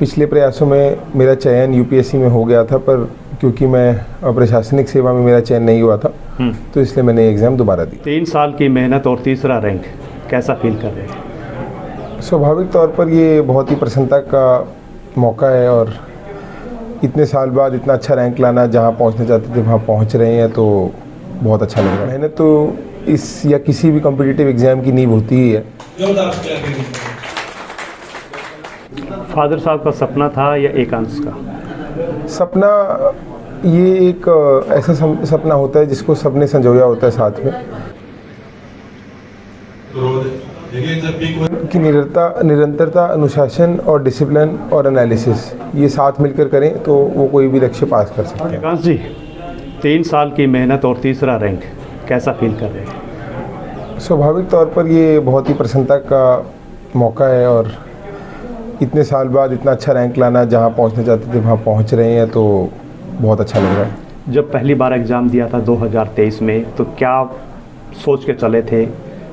पिछले प्रयासों में मेरा चयन यूपीएससी में हो गया था, पर क्योंकि मैं प्रशासनिक सेवा में मेरा चयन नहीं हुआ था तो इसलिए मैंने एग्ज़ाम दोबारा दी। 3 साल की मेहनत और तीसरा रैंक, कैसा फील कर रहे हैं? स्वाभाविक तौर पर ये बहुत ही प्रसन्नता का मौका है और इतने साल बाद इतना अच्छा रैंक लाना, जहाँ पहुँचना चाहते थे वहाँ पहुँच रहे हैं, तो बहुत अच्छा लग रहा है। मेहनत तो इस या किसी भी कॉम्पिटिटिव एग्ज़ाम की नींव होती ही है। फादर साहब का सपना था या एकांश का? सपना ये एक ऐसा सपना होता है जिसको सबने संजोया होता है साथ में, कि निरंतरता, अनुशासन और डिसिप्लिन और एनालिसिस ये साथ मिलकर करें तो वो कोई भी लक्ष्य पास कर सकते हैं। एकांश जी, 3 साल की मेहनत और तीसरा रैंक, कैसा फील कर रहे हैं? स्वाभाविक तौर पर ये बहुत ही प्रसन्नता का मौका है और इतने साल बाद इतना अच्छा रैंक लाना, जहाँ पहुँचना चाहते थे वहाँ पहुँच रहे हैं, तो बहुत अच्छा लग रहा है। जब पहली बार एग्ज़ाम दिया था 2023 में, तो क्या सोच के चले थे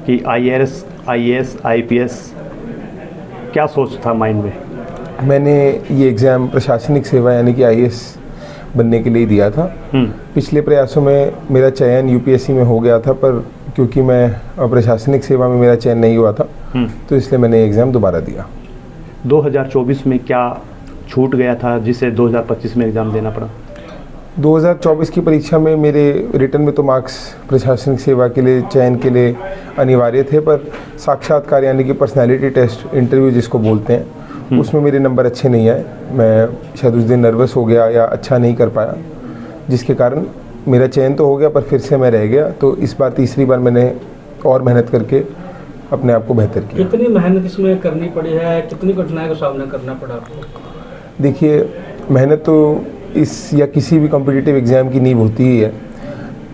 कि IAS, IPS, क्या सोच था माइंड में? मैंने ये एग्ज़ाम प्रशासनिक सेवा यानी कि IAS बनने के लिए दिया था। पिछले प्रयासों में मेरा चयन यूपीएससी में हो गया था, पर क्योंकि मैं प्रशासनिक सेवा में मेरा चयन नहीं हुआ था तो इसलिए मैंने एग्ज़ाम दोबारा दिया। 2024 में क्या छूट गया था जिसे 2025 में एग्ज़ाम देना पड़ा? 2024 की परीक्षा में मेरे रिटर्न में तो मार्क्स प्रशासनिक सेवा के लिए चयन के लिए अनिवार्य थे, पर साक्षात्कार यानी कि पर्सनालिटी टेस्ट, इंटरव्यू जिसको बोलते हैं, उसमें मेरे नंबर अच्छे नहीं आए। मैं शायद उस दिन नर्वस हो गया या अच्छा नहीं कर पाया, जिसके कारण मेरा चयन तो हो गया पर फिर से मैं रह गया। तो इस बार तीसरी बार मैंने और मेहनत करके अपने आप को बेहतर किया। कितनी मेहनत इसमें करनी पड़ी है, कितनी कठिनाई का सामना करना पड़ा आपको? देखिए, मेहनत तो इस या किसी भी कॉम्पिटिटिव एग्ज़ाम की नींव होती ही है,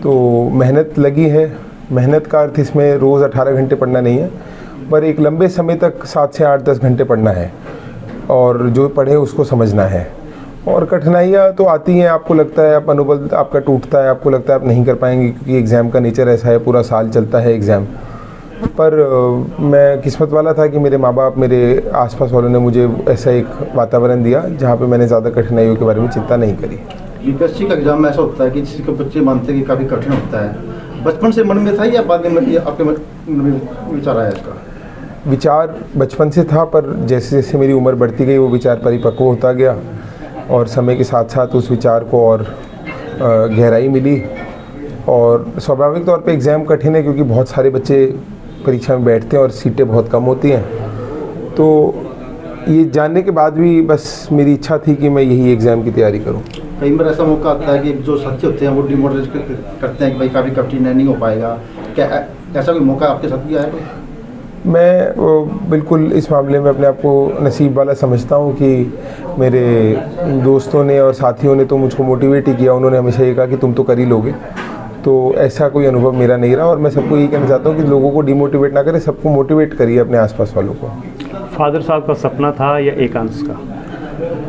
तो मेहनत लगी है। मेहनत का अर्थ इसमें रोज़ 18 घंटे पढ़ना नहीं है, पर एक लंबे समय तक 7 से 8-10 घंटे पढ़ना है और जो पढ़े उसको समझना है। और कठिनाइयाँ तो आती हैं, आपको लगता है आप मनोबल आपका टूटता है, आपको लगता है आप नहीं कर पाएंगे क्योंकि एग्ज़ाम का नेचर ऐसा है, पूरा साल चलता है एग्ज़ाम। पर मैं किस्मत वाला था कि मेरे माँ बाप, मेरे आसपास वालों ने मुझे ऐसा एक वातावरण दिया जहाँ पे मैंने ज़्यादा कठिनाइयों के बारे में चिंता नहीं करी। यूपीएससी का एग्जाम ऐसा होता है कि जिसको बच्चे मानते हैं कि काफ़ी कठिन होता है, बचपन से मन में था या बाद में आपके मन में विचार आया इसका? विचार बचपन से था, पर जैसे जैसे मेरी उम्र बढ़ती गई वो विचार परिपक्व होता गया और समय के साथ साथ उस विचार को और गहराई मिली। और स्वाभाविक तौर पे एग्ज़ाम कठिन है क्योंकि बहुत सारे बच्चे परीक्षा में बैठते हैं और सीटें बहुत कम होती हैं, तो ये जानने के बाद भी बस मेरी इच्छा थी कि मैं यही एग्ज़ाम की तैयारी करूं। कई बार ऐसा मौका आता है कि जो साथी होते हैं वो डिमोटिवेट करते हैं कि भाई काफ़ी कठिन है, नहीं हो पाएगा, क्या ऐसा कोई मौका आपके साथ भी आया कोई? मैं बिल्कुल इस मामले में अपने आप को नसीब वाला समझता हूं कि मेरे दोस्तों ने और साथियों ने तो मुझको मोटिवेट ही किया। उन्होंने हमेशा ये कहा कि तुम तो कर ही लोगे, तो ऐसा कोई अनुभव मेरा नहीं रहा। और मैं सबको यही कहना चाहता हूँ कि लोगों को डिमोटिवेट ना करें, सबको मोटिवेट करिए, अपने आसपास वालों को। फादर साहब का सपना था या एकांश का?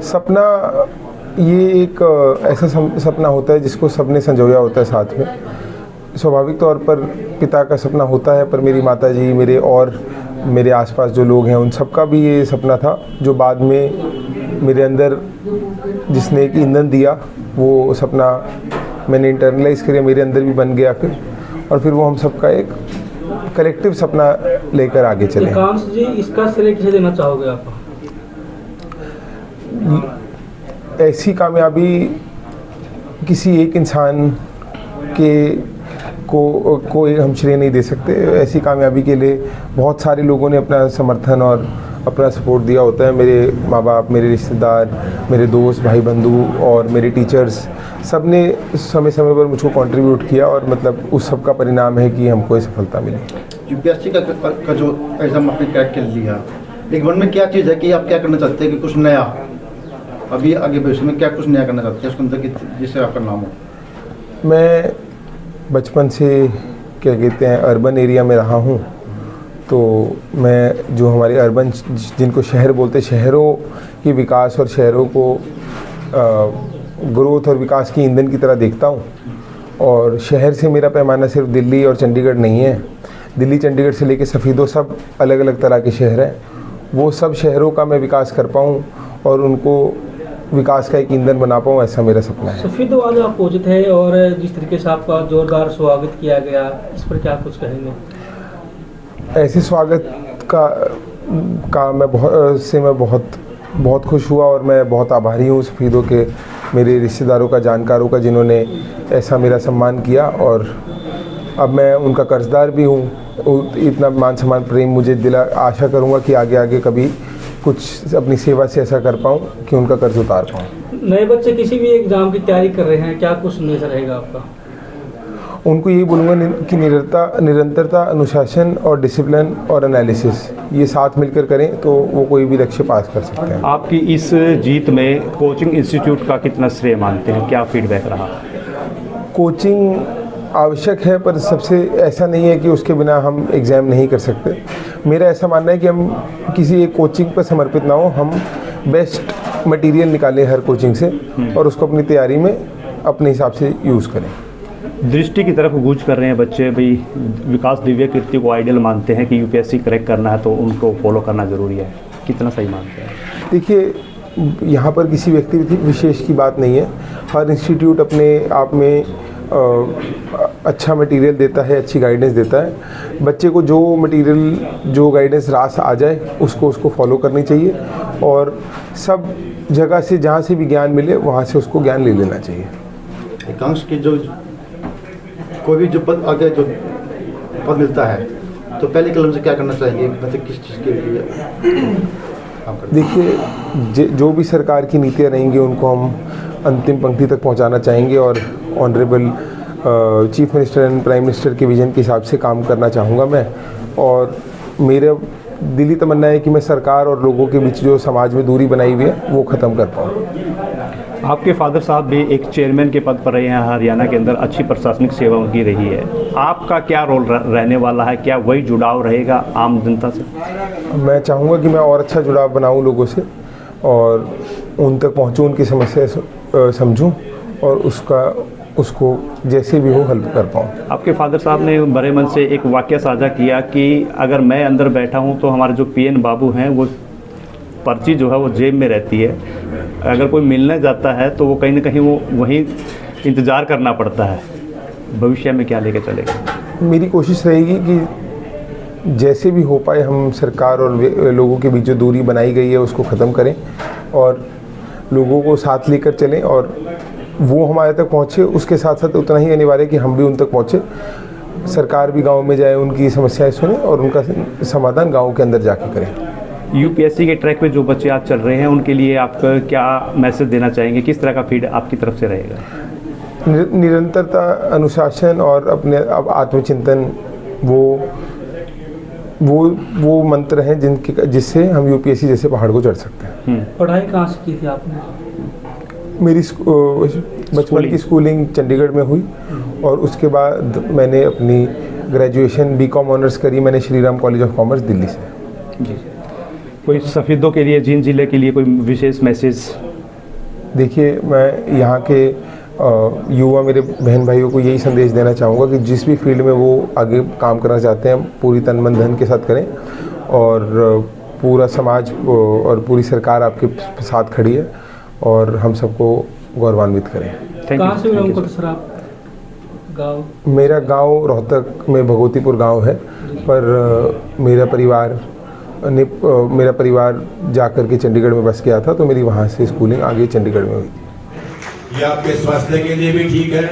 सपना ये एक ऐसा सपना होता है जिसको सबने संजोया होता है साथ में। स्वाभाविक तौर पर पिता का सपना होता है, पर मेरी माताजी, मेरे आसपास जो लोग हैं उन सबका भी ये सपना था, जो बाद में मेरे अंदर जिसने एक ईंधन दिया, वो सपना मैंने इंटरनलाइज किया, मेरे अंदर भी बन गया और फिर वो हम सबका एक कलेक्टिव सपना लेकर आगे चले। एकांश जी, इसका श्रेय किसे देना चाहोगे आप? ऐसी कामयाबी किसी एक इंसान को हम श्रेय नहीं दे सकते। ऐसी कामयाबी के लिए बहुत सारे लोगों ने अपना समर्थन और अपना सपोर्ट दिया होता है। मेरे माँ बाप, मेरे रिश्तेदार, मेरे दोस्त, भाई बंधु और मेरे टीचर्स, सब ने समय समय पर मुझको कंट्रीब्यूट किया और मतलब उस सब का परिणाम है कि हमको ये सफलता मिली। यूपीएससी का जो एग्ज़ाम आपने क्रैक कर लिया, एक मन में क्या चीज़ है कि आप क्या करना चाहते हैं कि कुछ नया, अभी आगे भविष्य में क्या कुछ नया करना चाहते हैं उसके अंदर जिससे आपका नाम हो? मैं बचपन से क्या कहते हैं अर्बन एरिया में रहा हूँ, तो मैं जो हमारे अर्बन, जिनको शहर बोलते, शहरों की विकास और शहरों को ग्रोथ और विकास की ईंधन की तरह देखता हूँ। और शहर से मेरा पैमाना सिर्फ दिल्ली और चंडीगढ़ नहीं है। दिल्ली, चंडीगढ़ से लेके सफ़ीदों सब अलग अलग तरह के शहर हैं। वो सब शहरों का मैं विकास कर पाऊँ और उनको विकास का एक ईंधन बना पाऊँ, ऐसा मेरा सपना है। सफ़ीद आज अपोजिट है और जिस तरीके से आपका जोरदार स्वागत किया गया, इस पर क्या कुछ कहेंगे? ऐसे स्वागत का मैं बहुत खुश हुआ और मैं बहुत आभारी हूँ सफ़ीदों के, मेरे रिश्तेदारों का, जानकारों का, जिन्होंने ऐसा मेरा सम्मान किया। और अब मैं उनका कर्जदार भी हूँ। इतना मान सम्मान प्रेम मुझे दिला, आशा करूँगा कि आगे आगे कभी कुछ अपनी सेवा से ऐसा कर पाऊँ कि उनका कर्ज उतार पाऊँ। नए बच्चे किसी भी एग्ज़ाम की तैयारी कर रहे हैं, क्या कुछ संदेश रहेगा आपका? उनको यही बोलूँगा कि निरंतरता, अनुशासन और डिसिप्लिन और एनालिसिस, ये साथ मिलकर करें तो वो कोई भी लक्ष्य पास कर सकते हैं। आपकी इस जीत में कोचिंग इंस्टीट्यूट का कितना श्रेय मानते हैं, क्या फीडबैक रहा? कोचिंग आवश्यक है, पर सबसे ऐसा नहीं है कि उसके बिना हम एग्ज़ाम नहीं कर सकते। मेरा ऐसा मानना है कि हम किसी एक कोचिंग पर समर्पित ना हो, हम बेस्ट मटेरियल निकालें हर कोचिंग से और उसको अपनी तैयारी में अपने हिसाब से यूज़ करें। दृष्टि की तरफ गूंज कर रहे हैं बच्चे भी, विकास दिव्य कीर्ति को आइडियल मानते हैं कि यूपीएससी क्रैक करना है तो उनको फॉलो करना ज़रूरी है, कितना सही मानते हैं? देखिए, यहाँ पर किसी व्यक्ति विशेष की बात नहीं है। हर इंस्टीट्यूट अपने आप में अच्छा मटेरियल देता है, अच्छी गाइडेंस देता है। बच्चे को जो मटेरियल, जो गाइडेंस रास आ जाए उसको फॉलो करनी चाहिए और सब जगह से जहाँ से भी ज्ञान मिले वहाँ से उसको ज्ञान ले लेना चाहिए। एकांश की जो कोई भी जो पद आगे जो पद मिलता है तो पहले कलम से क्या करना चाहेंगे, मतलब किस चीज़ के लिए काम करना? देखिए, जो भी सरकार की नीतियाँ रहेंगी उनको हम अंतिम पंक्ति तक पहुंचाना चाहेंगे और honourable chief minister and prime minister के विजन के हिसाब से काम करना चाहूँगा मैं। और मेरा दिली तमन्ना है कि मैं सरकार और लोगों के बीच जो समाज में दूरी बनाई हुई है वो ख़त्म कर पाऊँ। आपके फादर साहब भी एक चेयरमैन के पद पर रहे हैं हरियाणा के अंदर, अच्छी प्रशासनिक सेवा उनकी रही है। आपका क्या रोल रहने वाला है, क्या वही जुड़ाव रहेगा आम जनता से? मैं चाहूँगा कि मैं और अच्छा जुड़ाव बनाऊँ लोगों से और उन तक पहुँचूँ, उनकी समस्या समझूँ और उसको जैसे भी हो हल कर पाऊँ। आपके फादर साहब ने बड़े मन से एक वाक्य साझा किया कि अगर मैं अंदर बैठा हूँ तो हमारे जो पीएन बाबू हैं वो पर्ची जो है वो जेब में रहती है, अगर कोई मिलने जाता है तो वो कहीं ना कहीं वो वहीं इंतज़ार करना पड़ता है। भविष्य में क्या लेके चलेगा? मेरी कोशिश रहेगी कि जैसे भी हो पाए हम सरकार और लोगों के बीच जो दूरी बनाई गई है उसको ख़त्म करें और लोगों को साथ लेकर चलें और वो हमारे तक पहुँचे। उसके साथ साथ उतना ही अनिवार्य है कि हम भी उन तक पहुँचे, सरकार भी गांव में जाए, उनकी समस्याएं सुने और उनका समाधान गांव के अंदर जाके करें। यूपीएससी के ट्रैक पे जो बच्चे आज चल रहे हैं उनके लिए आप क्या मैसेज देना चाहेंगे, किस तरह का फीड आपकी तरफ से रहेगा? निरंतरता, अनुशासन और अपने अब आत्मचिंतन वो मंत्र हैं जिससे हम यूपीएससी जैसे पहाड़ को चढ़ सकते हैं। पढ़ाई कहाँ से की थी आपने? मेरी बचपन की स्कूलिंग चंडीगढ़ में हुई और उसके बाद मैंने अपनी ग्रेजुएशन बीकॉम ऑनर्स करी मैंने Shri Ram college of commerce Delhi से। जी, कोई सफ़ीदों के लिए, जींद जिले के लिए कोई विशेष मैसेज? देखिए, मैं यहाँ के युवा मेरे बहन भाइयों को यही संदेश देना चाहूँगा कि जिस भी फील्ड में वो आगे काम करना चाहते हैं पूरी तन मन धन के साथ करें और पूरा समाज और पूरी सरकार आपके साथ खड़ी है और हम सबको गौरवान्वित करें। कहाँ से बिलोंग करते सर आप? गाँव? मेरा गांव रोहतक में भगवतीपुर गांव है, पर मेरा परिवार जाकर के चंडीगढ़ में बस गया था तो मेरी वहाँ से स्कूलिंग आगे चंडीगढ़ में हुई थी। ये आपके स्वास्थ्य के लिए भी ठीक है।